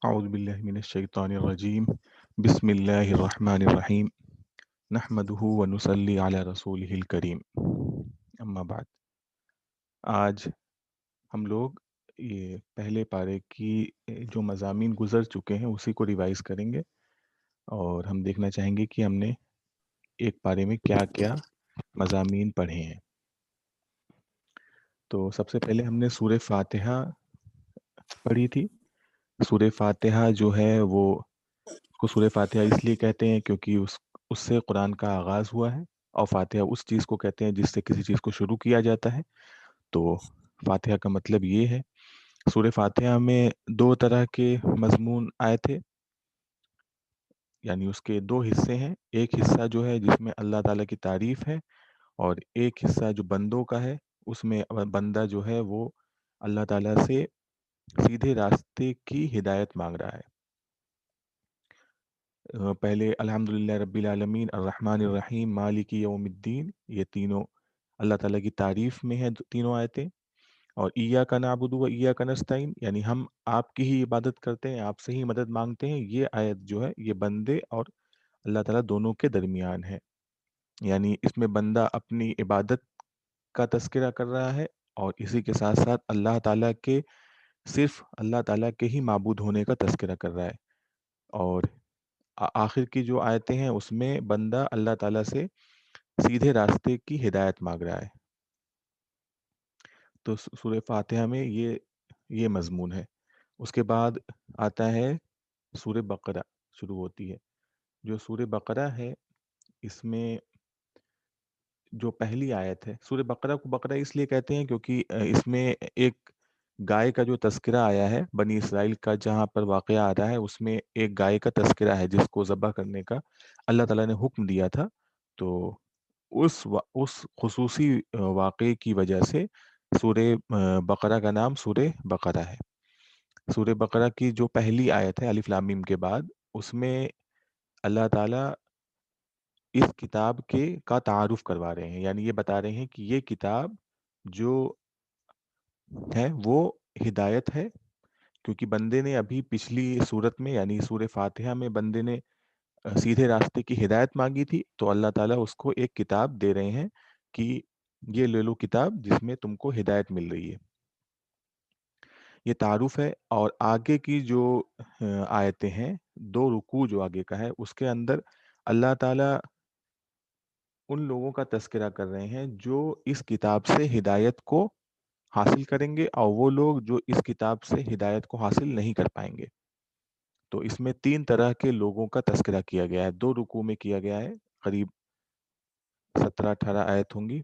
اعوذ باللہ من الشیطان الرجیم بسم اللہ الرحمن الرحیم نحمدہ ونصلی علی رسولہ الکریم اما بعد آج ہم لوگ یہ پہلے پارے کی جو مضامین گزر چکے ہیں اسی کو ریوائز کریں گے اور ہم دیکھنا چاہیں گے کہ ہم نے ایک پارے میں کیا کیا مضامین پڑھے ہیں۔ تو سب سے پہلے ہم نے سورہ فاتحہ پڑھی تھی۔ سورہ فاتحہ جو ہے وہ اس کو سورہ فاتحہ اس لیے کہتے ہیں کیونکہ اس سے قرآن کا آغاز ہوا ہے، اور فاتحہ اس چیز کو کہتے ہیں جس سے کسی چیز کو شروع کیا جاتا ہے۔ تو فاتحہ کا مطلب یہ ہے۔ سورہ فاتحہ میں دو طرح کے مضمون آئے تھے، یعنی اس کے دو حصے ہیں۔ ایک حصہ جو ہے جس میں اللہ تعالیٰ کی تعریف ہے، اور ایک حصہ جو بندوں کا ہے، اس میں بندہ جو ہے وہ اللہ تعالیٰ سے سیدھے راستے کی ہدایت مانگ رہا ہے۔ پہلے الحمدللہ رب العالمین الرحمن الرحیم مالک یوم الدین، یہ تینوں اللہ تعالیٰ کی تعریف میں ہے تینوں آیتیں۔ اور ایاک نعبد و ایاک نستعین، یعنی ہم آپ کی ہی عبادت کرتے ہیں، آپ سے ہی مدد مانگتے ہیں، یہ آیت جو ہے یہ بندے اور اللہ تعالیٰ دونوں کے درمیان ہے۔ یعنی اس میں بندہ اپنی عبادت کا تذکرہ کر رہا ہے، اور اسی کے ساتھ ساتھ اللہ تعالیٰ کے صرف اللہ تعالیٰ کے ہی معبود ہونے کا تذکرہ کر رہا ہے۔ اور آخر کی جو آیتیں ہیں اس میں بندہ اللہ تعالیٰ سے سیدھے راستے کی ہدایت مانگ رہا ہے۔ تو سورہ فاتحہ میں یہ مضمون ہے۔ اس کے بعد آتا ہے سورہ بقرہ، شروع ہوتی ہے۔ جو سورہ بقرہ ہے اس میں جو پہلی آیت ہے، سورہ بقرہ کو بقرہ اس لیے کہتے ہیں کیونکہ اس میں ایک گائے کا جو تذکرہ آیا ہے بنی اسرائیل کا، جہاں پر واقعہ آ رہا ہے اس میں ایک گائے کا تذکرہ ہے جس کو ذبح کرنے کا اللہ تعالیٰ نے حکم دیا تھا۔ تو اس خصوصی واقعے کی وجہ سے سورہ بقرہ کا نام سورہ بقرہ ہے۔ سورہ بقرہ کی جو پہلی آیت ہے الف لام میم کے بعد، اس میں اللہ تعالیٰ اس کتاب کا تعارف کروا رہے ہیں، یعنی یہ بتا رہے ہیں کہ یہ کتاب جو ہے وہ ہدایت ہے، کیونکہ بندے نے ابھی پچھلی صورت میں یعنی سورہ فاتحہ میں بندے نے سیدھے راستے کی ہدایت مانگی تھی، تو اللہ تعالیٰ اس کو ایک کتاب دے رہے ہیں کہ یہ لے لو کتاب جس میں تم کو ہدایت مل رہی ہے۔ یہ تعارف ہے۔ اور آگے کی جو آیتیں ہیں، دو رکوع جو آگے کا ہے اس کے اندر اللہ تعالیٰ ان لوگوں کا تذکرہ کر رہے ہیں جو اس کتاب سے ہدایت کو حاصل کریں گے، اور وہ لوگ جو اس کتاب سے ہدایت کو حاصل نہیں کر پائیں گے۔ تو اس میں تین طرح کے لوگوں کا تذکرہ کیا گیا ہے، دو رکوع میں کیا گیا ہے، قریب 17-18 آیت ہوں گی۔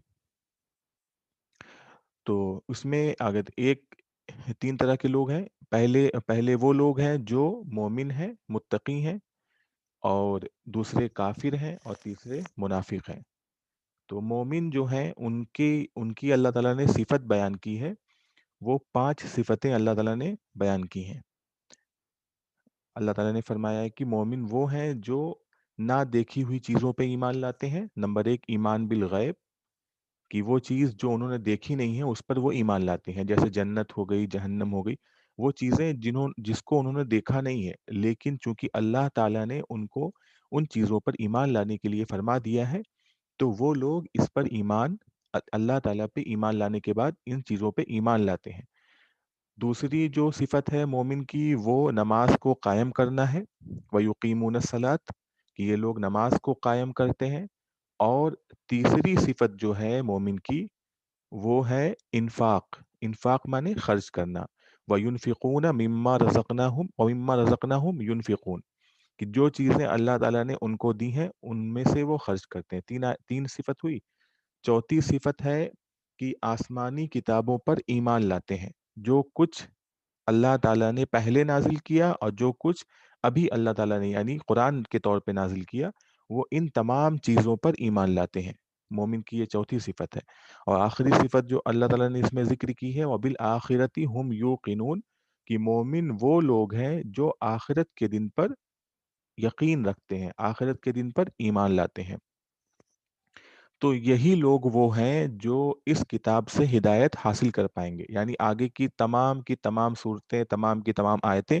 تو اس میں اگر تین طرح کے لوگ ہیں۔ پہلے وہ لوگ ہیں جو مومن ہیں، متقی ہیں، اور دوسرے کافر ہیں، اور تیسرے منافق ہیں۔ تو مومن جو ہیں ان کی اللہ تعالیٰ نے صفت بیان کی ہے، وہ 5 صفتیں اللہ تعالیٰ نے بیان کی ہیں۔ اللہ تعالیٰ نے فرمایا ہے کہ مومن وہ ہیں جو نہ دیکھی ہوئی چیزوں پہ ایمان لاتے ہیں۔ نمبر 1 ایمان بالغیب، کہ وہ چیز جو انہوں نے دیکھی نہیں ہے اس پر وہ ایمان لاتے ہیں، جیسے جنت ہو گئی، جہنم ہو گئی، وہ چیزیں جس کو انہوں نے دیکھا نہیں ہے، لیکن چونکہ اللہ تعالیٰ نے ان کو ان چیزوں پر ایمان لانے کے لیے فرما دیا ہے، تو وہ لوگ اس پر اللہ تعالیٰ پہ ایمان لانے کے بعد ان چیزوں پہ ایمان لاتے ہیں۔ دوسری جو صفت ہے مومن کی، وہ نماز کو قائم کرنا ہے، وَيُقِيمُونَ الصَّلَاةَ، کہ یہ لوگ نماز کو قائم کرتے ہیں۔ اور تیسری صفت جو ہے مومن کی، وہ ہے انفاق۔ انفاق مانے خرچ کرنا، وَيُنْفِقُونَ مِمَّا رَزَقْنَاهُمْ وَمِمَّا رَزَقْنَاهُمْ يُنْفِقُونَ، کہ جو چیزیں اللہ تعالیٰ نے ان کو دی ہیں ان میں سے وہ خرچ کرتے ہیں۔ تین صفت ہوئی۔ چوتھی صفت ہے کہ آسمانی کتابوں پر ایمان لاتے ہیں، جو کچھ اللہ تعالیٰ نے پہلے نازل کیا اور جو کچھ ابھی اللہ تعالیٰ نے یعنی قرآن کے طور پہ نازل کیا، وہ ان تمام چیزوں پر ایمان لاتے ہیں۔ مومن کی یہ چوتھی صفت ہے۔ اور آخری صفت جو اللہ تعالیٰ نے اس میں ذکر کی ہے، وَبِالْآخِرَةِ هُمْ يُوقِنُونَ، کہ مومن وہ لوگ ہیں جو آخرت کے دن پر یقین رکھتے ہیں، آخرت کے دن پر ایمان لاتے ہیں۔ تو یہی لوگ وہ ہیں جو اس کتاب سے ہدایت حاصل کر پائیں گے، یعنی آگے کی تمام صورتیں، تمام کی تمام آیتیں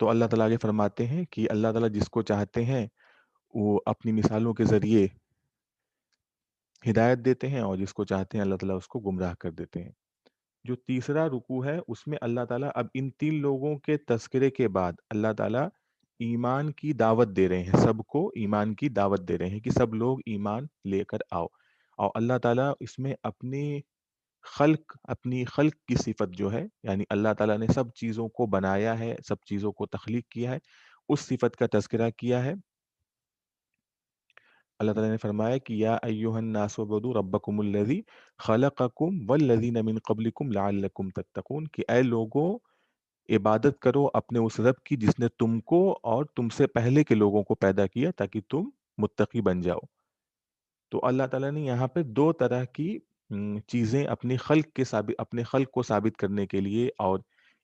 تو اللہ تعالیٰ آگے فرماتے ہیں کہ اللہ تعالیٰ جس کو چاہتے ہیں وہ اپنی مثالوں کے ذریعے ہدایت دیتے ہیں، اور جس کو چاہتے ہیں اللہ تعالیٰ اس کو گمراہ کر دیتے ہیں۔ جو تیسرا رکوع ہے اس میں اللہ تعالیٰ اب ان تین لوگوں کے تذکرے کے بعد اللہ تعالیٰ ایمان کی دعوت دے رہے ہیں، سب کو ایمان کی دعوت دے رہے ہیں کہ سب لوگ ایمان لے کر آؤ۔ اور اللہ تعالیٰ اس میں اپنی خلق کی صفت جو ہے، یعنی اللہ تعالیٰ نے سب چیزوں کو بنایا ہے، سب چیزوں کو تخلیق کیا ہے، اس صفت کا تذکرہ کیا ہے۔ اللہ تعالیٰ نے فرمایا کہ یا ایھا الناس اعبدوا ربکم الذی خلقکم والذین من قبلکم لعلکم تتقون، کہ اے لوگوں عبادت کرو اپنے اس رب کی جس نے تم کو اور تم سے پہلے کے لوگوں کو پیدا کیا تاکہ تم متقی بن جاؤ۔ تو اللہ تعالیٰ نے یہاں پہ دو طرح کی چیزیں اپنے خلق کو ثابت کرنے کے لیے اور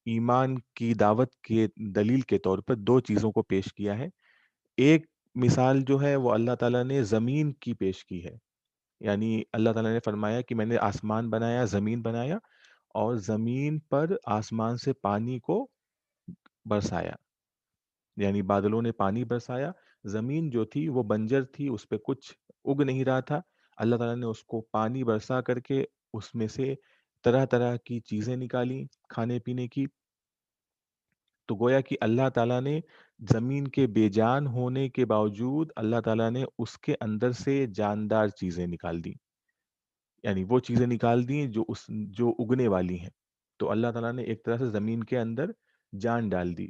ایمان کی دعوت کے دلیل کے طور پر دو چیزوں کو پیش کیا ہے۔ ایک مثال جو ہے وہ اللہ تعالیٰ نے زمین کی پیش کی ہے، یعنی اللہ تعالیٰ نے فرمایا کہ میں نے آسمان بنایا، زمین بنایا، اور زمین پر آسمان سے پانی کو برسایا، یعنی بادلوں نے پانی برسایا۔ زمین جو تھی وہ بنجر تھی، اس پہ کچھ اگ نہیں رہا تھا، اللہ تعالیٰ نے اس کو پانی برسا کر کے اس میں سے طرح طرح کی چیزیں نکالی کھانے پینے کی۔ تو گویا کہ اللہ تعالیٰ نے زمین کے بے جان ہونے کے باوجود اللہ تعالیٰ نے اس کے اندر سے جاندار چیزیں نکال دی، یعنی وہ چیزیں نکال دی جو اگنے والی ہیں۔ تو اللہ تعالیٰ نے ایک طرح سے زمین کے اندر جان ڈال دی۔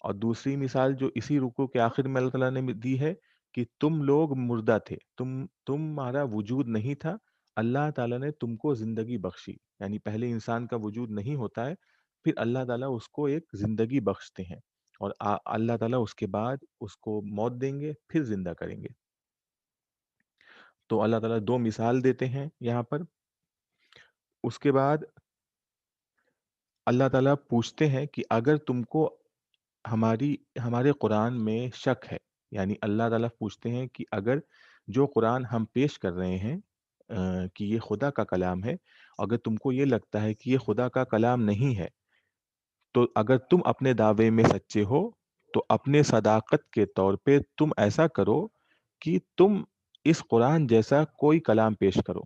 اور دوسری مثال جو اسی رکوع کے آخر میں اللہ تعالیٰ نے دی ہے کہ تم لوگ مردہ تھے، تمہارا وجود نہیں تھا، اللہ تعالیٰ نے تم کو زندگی بخشی، یعنی پہلے انسان کا وجود نہیں ہوتا ہے، پھر اللہ تعالیٰ اس کو ایک زندگی بخشتے ہیں، اور اللہ تعالیٰ اس کے بعد اس کو موت دیں گے، پھر زندہ کریں گے۔ تو اللہ تعالیٰ دو مثال دیتے ہیں یہاں پر۔ اس کے بعد اللہ تعالیٰ پوچھتے ہیں کہ اگر تم کو ہمارے قرآن میں شک ہے، یعنی اللہ تعالیٰ پوچھتے ہیں کہ اگر جو قرآن ہم پیش کر رہے ہیں کہ یہ خدا کا کلام ہے، اگر تم کو یہ لگتا ہے کہ یہ خدا کا کلام نہیں ہے، تو اگر تم اپنے دعوے میں سچے ہو تو اپنے صداقت کے طور پہ تم ایسا کرو کہ تم اس قرآن جیسا کوئی کلام پیش کرو،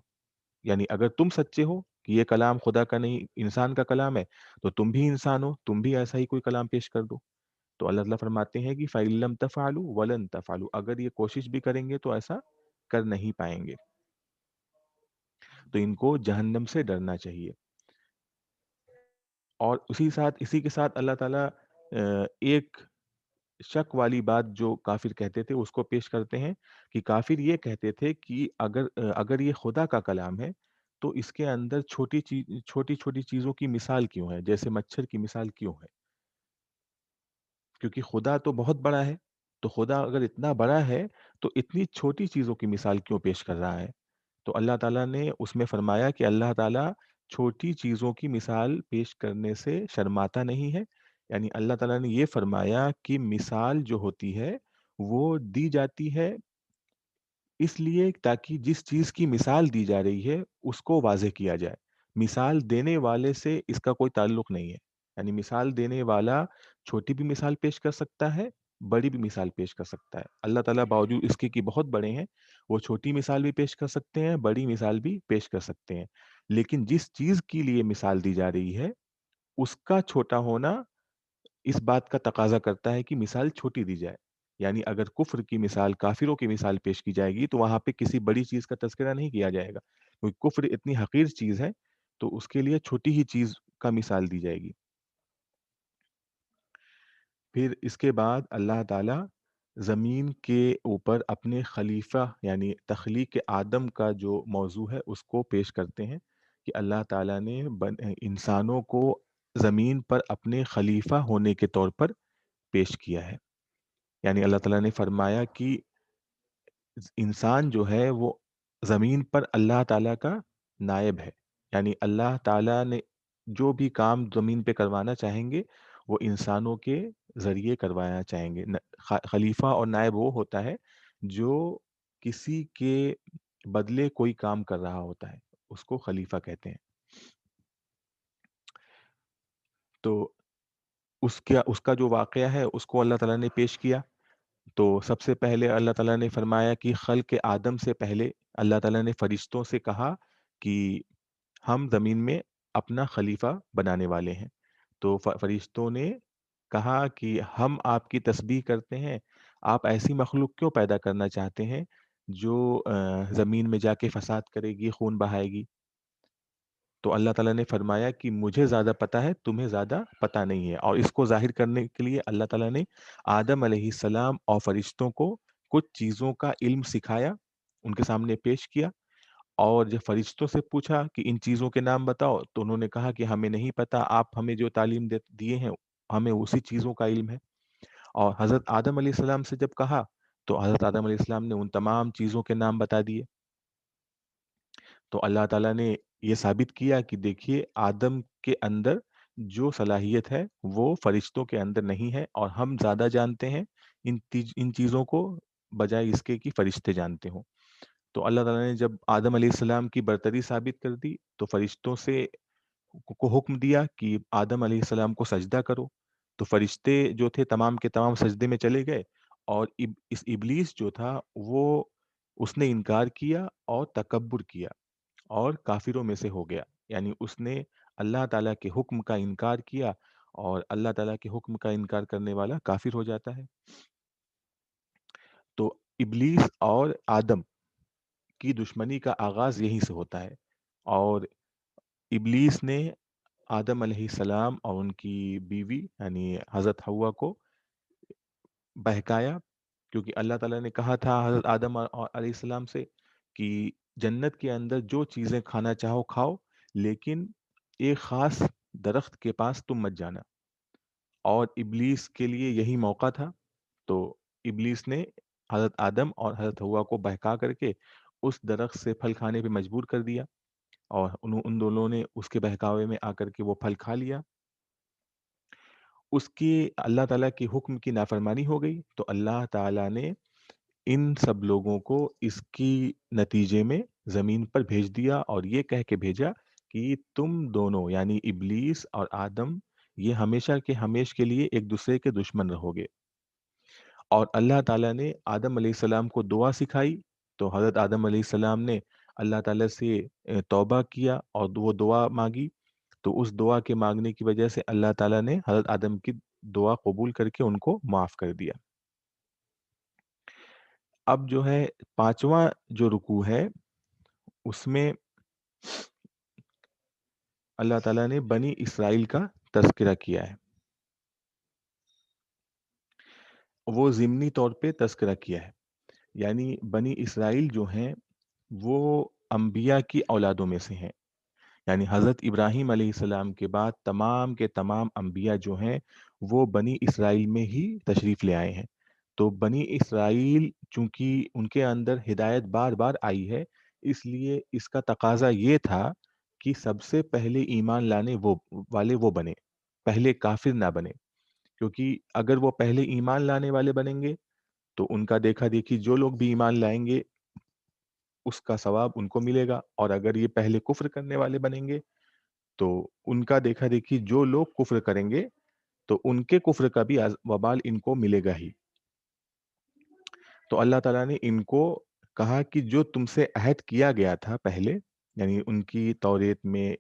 یعنی اگر تم سچے ہو کہ یہ کلام خدا کا نہیں انسان کا کلام ہے، تو تم بھی انسان ہو، تم بھی ایسا ہی کوئی کلام پیش کر دو۔ تو اللہ تعالیٰ فرماتے ہیں کہ فَإِن لَّمْ تَفْعَلُوا وَلَن تَفْعَلُوا، اگر یہ کوشش بھی کریں گے تو ایسا کر نہیں پائیں گے۔ تو ان کو جہنم سے ڈرنا چاہیے۔ اور اسی کے ساتھ اللہ تعالیٰ ایک شک والی بات جو کافر کہتے تھے اس کو پیش کرتے ہیں کہ کافر یہ کہتے تھے کہ اگر یہ خدا کا کلام ہے تو اس کے اندر چھوٹی چھوٹی چیزوں کی مثال کیوں ہے، جیسے مچھر کی مثال کیوں ہے؟ کیونکہ خدا تو بہت بڑا ہے، تو خدا اگر اتنا بڑا ہے تو اتنی چھوٹی چیزوں کی مثال کیوں پیش کر رہا ہے؟ تو اللہ تعالیٰ نے اس میں فرمایا کہ اللہ تعالیٰ چھوٹی چیزوں کی مثال پیش کرنے سے شرماتا نہیں ہے، یعنی اللہ تعالیٰ نے یہ فرمایا کہ مثال جو ہوتی ہے وہ دی جاتی ہے اس لیے تاکہ جس چیز کی مثال دی جا رہی ہے اس کو واضح کیا جائے۔ مثال دینے والے سے اس کا کوئی تعلق نہیں ہے، یعنی مثال دینے والا چھوٹی بھی مثال پیش کر سکتا ہے، بڑی بھی مثال پیش کر سکتا ہے۔ اللہ تعالیٰ باوجود اس کے کہ بہت بڑے ہیں، وہ چھوٹی مثال بھی پیش کر سکتے ہیں، بڑی مثال بھی پیش کر سکتے ہیں، لیکن جس چیز کے لیے مثال دی جا رہی ہے اس کا چھوٹا ہونا اس بات کا تقاضا کرتا ہے کہ مثال چھوٹی دی جائے۔ یعنی اگر کفر کی مثال، کافروں کی مثال پیش کی جائے گی تو وہاں پہ کسی بڑی چیز کا تذکرہ نہیں کیا جائے گا، کیونکہ کفر اتنی حقیر چیز ہے تو اس کے لیے چھوٹی ہی چیز کا مثال دی جائے گی۔ پھر اس کے بعد اللہ تعالیٰ زمین کے اوپر اپنے خلیفہ یعنی تخلیق آدم کا جو موضوع ہے اس کو پیش کرتے ہیں کہ اللہ تعالیٰ نے انسانوں کو زمین پر اپنے خلیفہ ہونے کے طور پر پیش کیا ہے، یعنی اللہ تعالیٰ نے فرمایا کہ انسان جو ہے وہ زمین پر اللہ تعالیٰ کا نائب ہے، یعنی اللہ تعالیٰ نے جو بھی کام زمین پہ کروانا چاہیں گے وہ انسانوں کے ذریعے کروانا چاہیں گے۔ خلیفہ اور نائب وہ ہوتا ہے جو کسی کے بدلے کوئی کام کر رہا ہوتا ہے، اس کو خلیفہ کہتے ہیں۔ تو اس کا جو واقعہ ہے اس کو اللہ تعالیٰ نے پیش کیا. تو سب سے پہلے اللہ تعالیٰ نے فرمایا کہ خلق آدم سے پہلے اللہ تعالیٰ نے فرشتوں سے کہا کہ ہم زمین میں اپنا خلیفہ بنانے والے ہیں. تو فرشتوں نے کہا کہ ہم آپ کی تسبیح کرتے ہیں، آپ ایسی مخلوق کیوں پیدا کرنا چاہتے ہیں جو زمین میں جا کے فساد کرے گی، خون بہائے گی؟ تو اللہ تعالیٰ نے فرمایا کہ مجھے زیادہ پتہ ہے، تمہیں زیادہ پتہ نہیں ہے. اور اس کو ظاہر کرنے کے لیے اللہ تعالیٰ نے آدم علیہ السلام اور فرشتوں کو کچھ چیزوں کا علم سکھایا، ان کے سامنے پیش کیا. اور جب فرشتوں سے پوچھا کہ ان چیزوں کے نام بتاؤ تو انہوں نے کہا کہ ہمیں نہیں پتہ، آپ ہمیں جو تعلیم دیے ہیں ہمیں اسی چیزوں کا علم ہے. اور حضرت آدم علیہ السلام سے جب کہا تو حضرت آدم علیہ السلام نے ان تمام چیزوں کے نام بتا دیے. تو اللہ تعالیٰ نے یہ ثابت کیا کہ دیکھیے آدم کے اندر جو صلاحیت ہے وہ فرشتوں کے اندر نہیں ہے، اور ہم زیادہ جانتے ہیں ان چیزوں کو بجائے اس کے کہ فرشتے جانتے ہوں. تو اللہ تعالیٰ نے جب آدم علیہ السلام کی برتری ثابت کر دی تو فرشتوں سے کو حکم دیا کہ آدم علیہ السلام کو سجدہ کرو. تو فرشتے جو تھے تمام کے تمام سجدے میں چلے گئے، اور اس ابلیس جو تھا وہ اس نے انکار کیا اور تکبر کیا اور کافروں میں سے ہو گیا. یعنی اس نے اللہ تعالیٰ کے حکم کا انکار کیا، اور اللہ تعالیٰ کے حکم کا انکار کرنے والا کافر ہو جاتا ہے. تو ابلیس اور آدم کی دشمنی کا آغاز یہیں سے ہوتا ہے. اور ابلیس نے آدم علیہ السلام اور ان کی بیوی یعنی حضرت حوا کو بہکایا، کیونکہ اللہ تعالیٰ نے کہا تھا حضرت آدم علیہ السلام سے کہ جنت کے اندر جو چیزیں کھانا چاہو کھاؤ، لیکن ایک خاص درخت کے پاس تم مت جانا. اور ابلیس کے لیے یہی موقع تھا. تو ابلیس نے حضرت آدم اور حضرت حوا کو بہکا کر کے اس درخت سے پھل کھانے پہ مجبور کر دیا، اور ان دونوں نے اس کے بہکاوے میں آ کر کے وہ پھل کھا لیا. اس کی اللہ تعالیٰ کی حکم کی نافرمانی ہو گئی، تو اللہ تعالیٰ نے ان سب لوگوں کو اس کی نتیجے میں زمین پر بھیج دیا، اور یہ کہہ کے بھیجا کہ تم دونوں یعنی ابلیس اور آدم یہ ہمیشہ کے ہمیش کے لیے ایک دوسرے کے دشمن رہو گے. اور اللہ تعالیٰ نے آدم علیہ السلام کو دعا سکھائی. تو حضرت آدم علیہ السلام نے اللہ تعالیٰ سے توبہ کیا اور وہ دعا مانگی. تو اس دعا کے مانگنے کی وجہ سے اللہ تعالیٰ نے حضرت آدم کی دعا قبول کر کے ان کو معاف کر دیا. اب جو ہے پانچواں جو رکوع ہے اس میں اللہ تعالیٰ نے بنی اسرائیل کا تذکرہ کیا ہے. وہ ضمنی طور پہ تذکرہ کیا ہے، یعنی بنی اسرائیل جو ہیں وہ انبیاء کی اولادوں میں سے ہیں. یعنی حضرت ابراہیم علیہ السلام کے بعد تمام کے تمام انبیاء جو ہیں وہ بنی اسرائیل میں ہی تشریف لے آئے ہیں. تو بنی اسرائیل چونکہ ان کے اندر ہدایت بار بار آئی ہے، اس لیے اس کا تقاضا یہ تھا کہ سب سے پہلے ایمان لانے وہ بنے، پہلے کافر نہ بنے. کیونکہ اگر وہ پہلے ایمان لانے والے بنیں گے تو ان کا دیکھا دیکھی جو لوگ بھی ایمان لائیں گے اس کا ثواب ان کو ملے گا، اور اگر یہ پہلے کفر کرنے والے بنیں گے تو ان کا دیکھا دیکھی جو لوگ کفر کریں گے تو ان کے کفر کا بھی وبال ان کو ملے گا ہی. تو اللہ تعالیٰ نے ان کو کہا کہ جو تم سے عہد کیا گیا تھا پہلے، یعنی ان کی توریت میں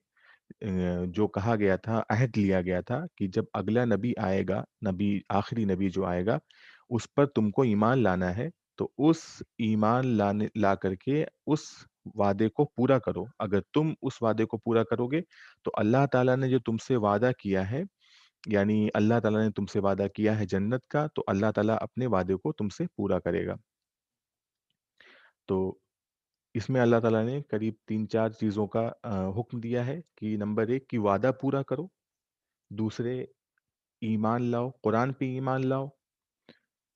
جو کہا گیا تھا، عہد لیا گیا تھا کہ جب اگلا نبی آئے گا، نبی آخری نبی جو آئے گا اس پر تم کو ایمان لانا ہے. تو اس ایمان لا کر کے اس وعدے کو پورا کرو. اگر تم اس وعدے کو پورا کرو گے تو اللہ تعالیٰ نے جو تم سے وعدہ کیا ہے، یعنی اللہ تعالیٰ نے تم سے وعدہ کیا ہے جنت کا، تو اللہ تعالیٰ اپنے وعدے کو تم سے پورا کرے گا. تو اس میں اللہ تعالیٰ نے قریب 3-4 چیزوں کا حکم دیا ہے کہ نمبر 1 کی وعدہ پورا کرو، دوسرے ایمان لاؤ، قرآن پہ ایمان لاؤ،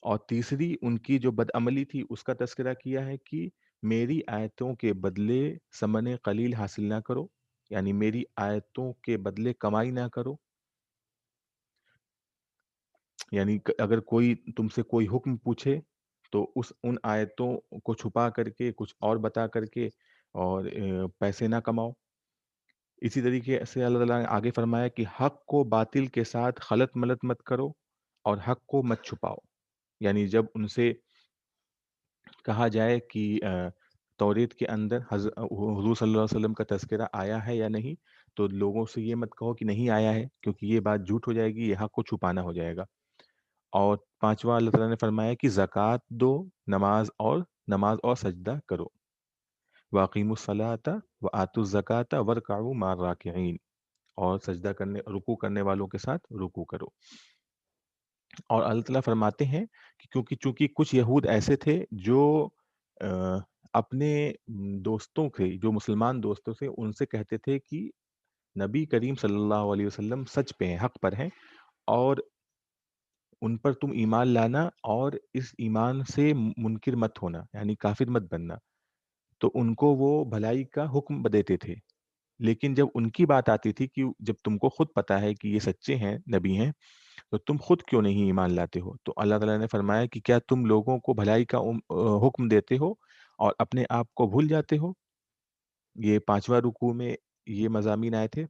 اور تیسری ان کی جو بدعملی تھی اس کا تذکرہ کیا ہے کہ میری آیتوں کے بدلے ثمن قلیل حاصل نہ کرو، یعنی میری آیتوں کے بدلے کمائی نہ کرو. یعنی اگر کوئی تم سے کوئی حکم پوچھے تو ان آیتوں کو چھپا کر کے کچھ اور بتا کر کے اور پیسے نہ کماؤ. اسی طریقے سے اللہ تعالیٰ نے آگے فرمایا کہ حق کو باطل کے ساتھ خلط ملط مت کرو اور حق کو مت چھپاؤ. یعنی جب ان سے کہا جائے کہ توریت کے اندر حضور صلی اللہ علیہ وسلم کا تذکرہ آیا ہے یا نہیں، تو لوگوں سے یہ مت کہو کہ نہیں آیا ہے، کیونکہ یہ بات جھوٹ ہو جائے گی، یہ حق کو چھپانا ہو جائے گا. اور پانچواں اللہ تعالیٰ نے فرمایا کہ زکوٰۃ دو، نماز اور سجدہ کرو. واقیموا الصلاۃ وآتوا الزکاۃ وارکعوا مع الراکعین، اور سجدہ کرنے رکوع کرنے والوں کے ساتھ رکوع کرو. اور اللہ تعالیٰ فرماتے ہیں کہ چونکہ کچھ یہود ایسے تھے جو آ، اپنے دوستوں کے، جو مسلمان دوستوں سے، ان سے کہتے تھے کہ نبی کریم صلی اللہ علیہ وسلم سچ پہ ہیں، حق پر ہیں، اور ان پر تم ایمان لانا اور اس ایمان سے منکر مت ہونا، یعنی کافر مت بننا. تو ان کو وہ بھلائی کا حکم دیتے تھے. لیکن جب ان کی بات آتی تھی کہ جب تم کو خود پتا ہے کہ یہ سچے ہیں، نبی ہیں، تو تم خود کیوں نہیں ایمان لاتے ہو؟ تو اللہ تعالیٰ نے فرمایا کہ کیا تم لوگوں کو بھلائی کا حکم دیتے ہو اور اپنے آپ کو بھول جاتے ہو؟ یہ پانچواں رکوع میں یہ مضامین آئے تھے.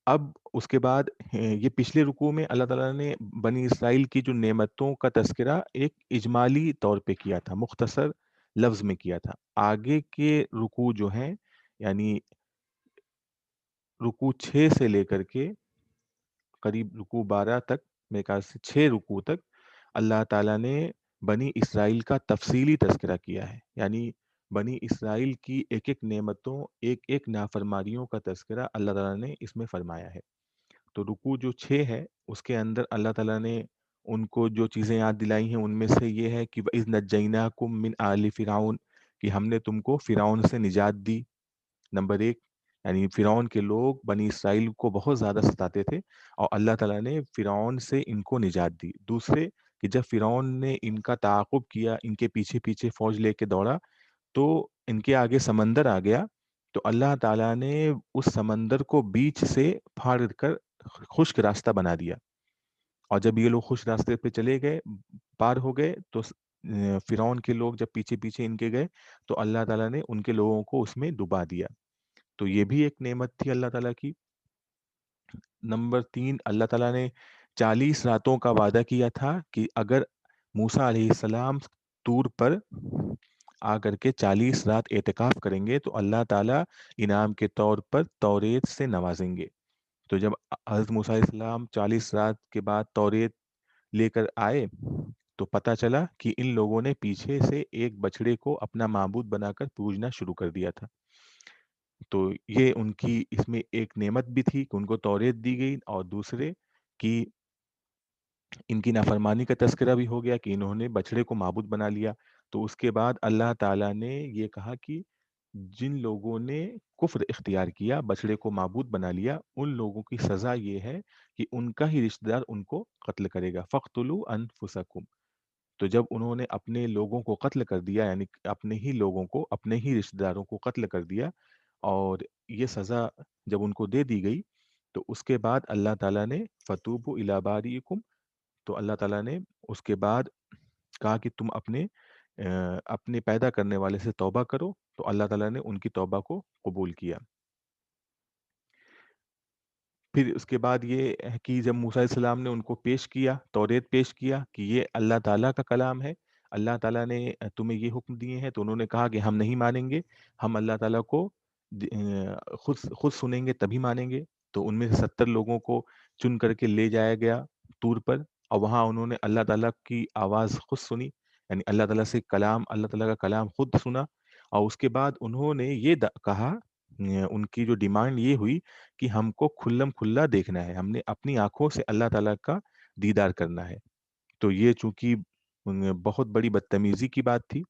اب اس کے بعد یہ پچھلے رکوع میں اللہ تعالیٰ نے بنی اسرائیل کی جو نعمتوں کا تذکرہ ایک اجمالی طور پہ کیا تھا، مختصر لفظ میں کیا تھا. آگے کے رکوع جو ہیں، یعنی رکوع 6 سے لے کر کے قریب رکوع 12 تک، میرے خیال سے 6 رکوع تک، اللہ تعالیٰ نے بنی اسرائیل کا تفصیلی تذکرہ کیا ہے. یعنی بنی اسرائیل کی ایک ایک نعمتوں، ایک ایک نافرمانیوں کا تذکرہ اللہ تعالیٰ نے اس میں فرمایا ہے. تو رکوع جو 6 ہے، اس کے اندر اللہ تعالیٰ نے ان کو جو چیزیں یاد دلائی ہیں، ان میں سے یہ ہے کہ وَإِذْ نَجَّيْنَاكُم مِّنْ آلِ فِرْعَوْنَ، کہ ہم نے تم کو فرعون سے نجات دی. نمبر ایک، یعنی فرعون کے لوگ بنی اسرائیل کو بہت زیادہ ستاتے تھے، اور اللہ تعالیٰ نے فرعون سے ان کو نجات دی. دوسرے، کہ جب فرعون نے ان کا تعاقب کیا، ان کے پیچھے پیچھے فوج لے کے دوڑا، تو ان کے آگے سمندر آ گیا، تو اللہ تعالیٰ نے اس سمندر کو بیچ سے پھاڑ کر خشک راستہ بنا دیا. اور جب یہ لوگ خشک راستے پہ چلے گئے، پار ہو گئے، تو فرعون کے لوگ جب پیچھے پیچھے ان کے گئے، تو اللہ تعالیٰ نے ان کے لوگوں کو اس میں ڈبا دیا. تو یہ بھی ایک نعمت تھی اللہ تعالیٰ کی. نمبر 3، اللہ تعالیٰ نے 40 راتوں کا وعدہ کیا تھا کہ اگر موسیٰ علیہ السلام طور پر آ کر کے 40 رات اعتکاف کریں گے، تو اللہ تعالیٰ انعام کے طور پر توریت سے نوازیں گے. تو جب حضرت موسیٰ علیہ السلام 40 رات کے بعد توریت لے کر آئے، تو پتہ چلا کہ ان لوگوں نے پیچھے سے ایک بچڑے کو اپنا معبود بنا کر پوجنا شروع کر دیا تھا. تو یہ ان کی اس میں ایک نعمت بھی تھی کہ ان کو توریت دی گئی، اور دوسرے کہ ان کی نافرمانی کا تذکرہ بھی ہو گیا کہ انہوں نے بچڑے کو معبود بنا لیا. تو اس کے بعد اللہ تعالیٰ نے یہ کہا کہ جن لوگوں نے کفر اختیار کیا، بچڑے کو معبود بنا لیا، ان لوگوں کی سزا یہ ہے کہ ان کا ہی رشتہ دار ان کو قتل کرے گا. فَاقْتُلُوا أَنفُسَكُمْ. تو جب انہوں نے اپنے لوگوں کو قتل کر دیا، یعنی اپنے ہی لوگوں کو، اپنے ہی رشتہ داروں کو قتل کر دیا، اور یہ سزا جب ان کو دے دی گئی، تو اس کے بعد اللہ تعالیٰ نے فَتُوبُوا إِلَىٰ بَارِئِكُمْ، تو اللہ تعالیٰ نے اس کے بعد کہا کہ تم اپنے پیدا کرنے والے سے توبہ کرو. تو اللہ تعالیٰ نے ان کی توبہ کو قبول کیا. پھر اس کے بعد یہ ہے کہ جب موسیٰ علیہ السلام نے ان کو پیش کیا، توریت پیش کیا کہ یہ اللہ تعالیٰ کا کلام ہے، اللہ تعالیٰ نے تمہیں یہ حکم دیے ہیں، تو انہوں نے کہا کہ ہم نہیں مانیں گے، ہم اللہ تعالیٰ کو خود سنیں گے تبھی مانیں گے. تو ان میں سے 70 لوگوں کو چن کر کے لے جایا گیا طور پر، اور وہاں انہوں نے اللہ تعالیٰ کی آواز خود سنی، یعنی اللہ تعالیٰ سے کلام، اللہ تعالیٰ کا کلام خود سنا. اور اس کے بعد انہوں نے یہ کہا، ان کی جو ڈیمانڈ یہ ہوئی کہ ہم کو کھلم کھلا دیکھنا ہے، ہم نے اپنی آنکھوں سے اللہ تعالیٰ کا دیدار کرنا ہے. تو یہ چونکہ بہت بڑی بدتمیزی کی بات تھی،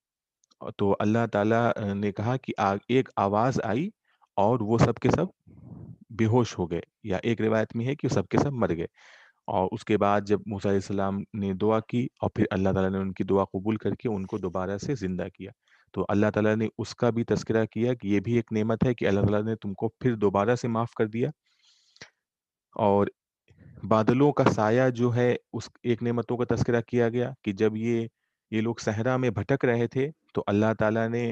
تو اللہ تعالیٰ نے کہا کہ ایک آواز آئی اور وہ سب کے سب بے ہوش ہو گئے، یا ایک روایت میں ہے کہ سب کے سب مر گئے. اور اس کے بعد جب موسیٰ علیہ السلام نے دعا کی، اور پھر اللہ تعالیٰ نے ان کی دعا قبول کر کے ان کو دوبارہ سے زندہ کیا. تو اللہ تعالیٰ نے اس کا بھی تذکرہ کیا کہ یہ بھی ایک نعمت ہے کہ اللہ تعالیٰ نے تم کو پھر دوبارہ سے معاف کر دیا. اور بادلوں کا سایہ جو ہے، اس ایک نعمتوں کا تذکرہ کیا گیا کہ جب یہ لوگ صحرا میں بھٹک رہے تھے، تو اللہ تعالیٰ نے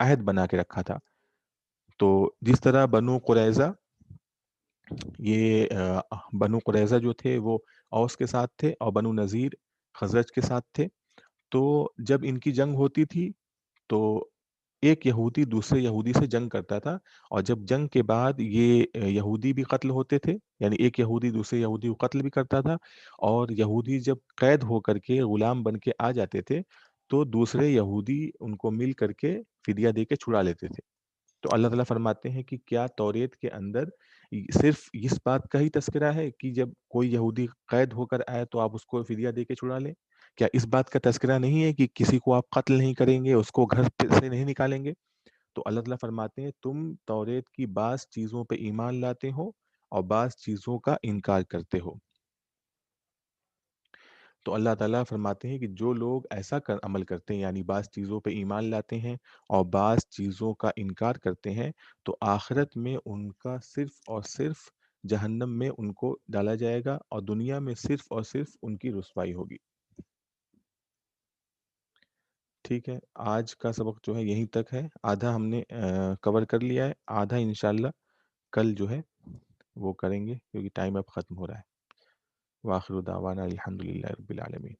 عہد بنا کے رکھا تھا. تو جس طرح بنو قریظہ، یہ بنو قریظہ جو تھے وہ اوس کے ساتھ تھے، اور بنو نذیر خزرج کے ساتھ تھے. تو جب ان کی جنگ ہوتی تھی تو ایک یہودی دوسرے یہودی سے جنگ کرتا تھا، اور جب جنگ کے بعد یہ یہودی بھی قتل ہوتے تھے، یعنی ایک یہودی دوسرے یہودی کو قتل بھی کرتا تھا، اور یہودی جب قید ہو کر کے غلام بن کے آ جاتے تھے تو دوسرے یہودی ان کو مل کر کے فدیہ دے کے چھڑا لیتے تھے. تو اللہ تعالیٰ فرماتے ہیں کہ کیا توریت کے اندر صرف اس بات کا ہی تذکرہ ہے کہ جب کوئی یہودی قید ہو کر آئے تو آپ اس کو فدیہ دے کے چھڑا لیں؟ کیا اس بات کا تذکرہ نہیں ہے کہ کسی کو آپ قتل نہیں کریں گے، اس کو گھر سے نہیں نکالیں گے؟ تو اللہ تعالیٰ فرماتے ہیں تم توریت کی بعض چیزوں پہ ایمان لاتے ہو اور بعض چیزوں کا انکار کرتے ہو. تو اللہ تعالیٰ فرماتے ہیں کہ جو لوگ ایسا عمل کرتے ہیں، یعنی بعض چیزوں پہ ایمان لاتے ہیں اور بعض چیزوں کا انکار کرتے ہیں، تو آخرت میں ان کا صرف اور صرف جہنم میں ان کو ڈالا جائے گا، اور دنیا میں صرف اور صرف ان کی رسوائی ہوگی. ٹھیک ہے، آج کا سبق جو ہے یہیں تک ہے. آدھا ہم نے کور کر لیا ہے، آدھا انشاءاللہ کل جو ہے وہ کریں گے، کیونکہ ٹائم اب ختم ہو رہا ہے. وآخر دعوانا الحمدللہ رب العالمین.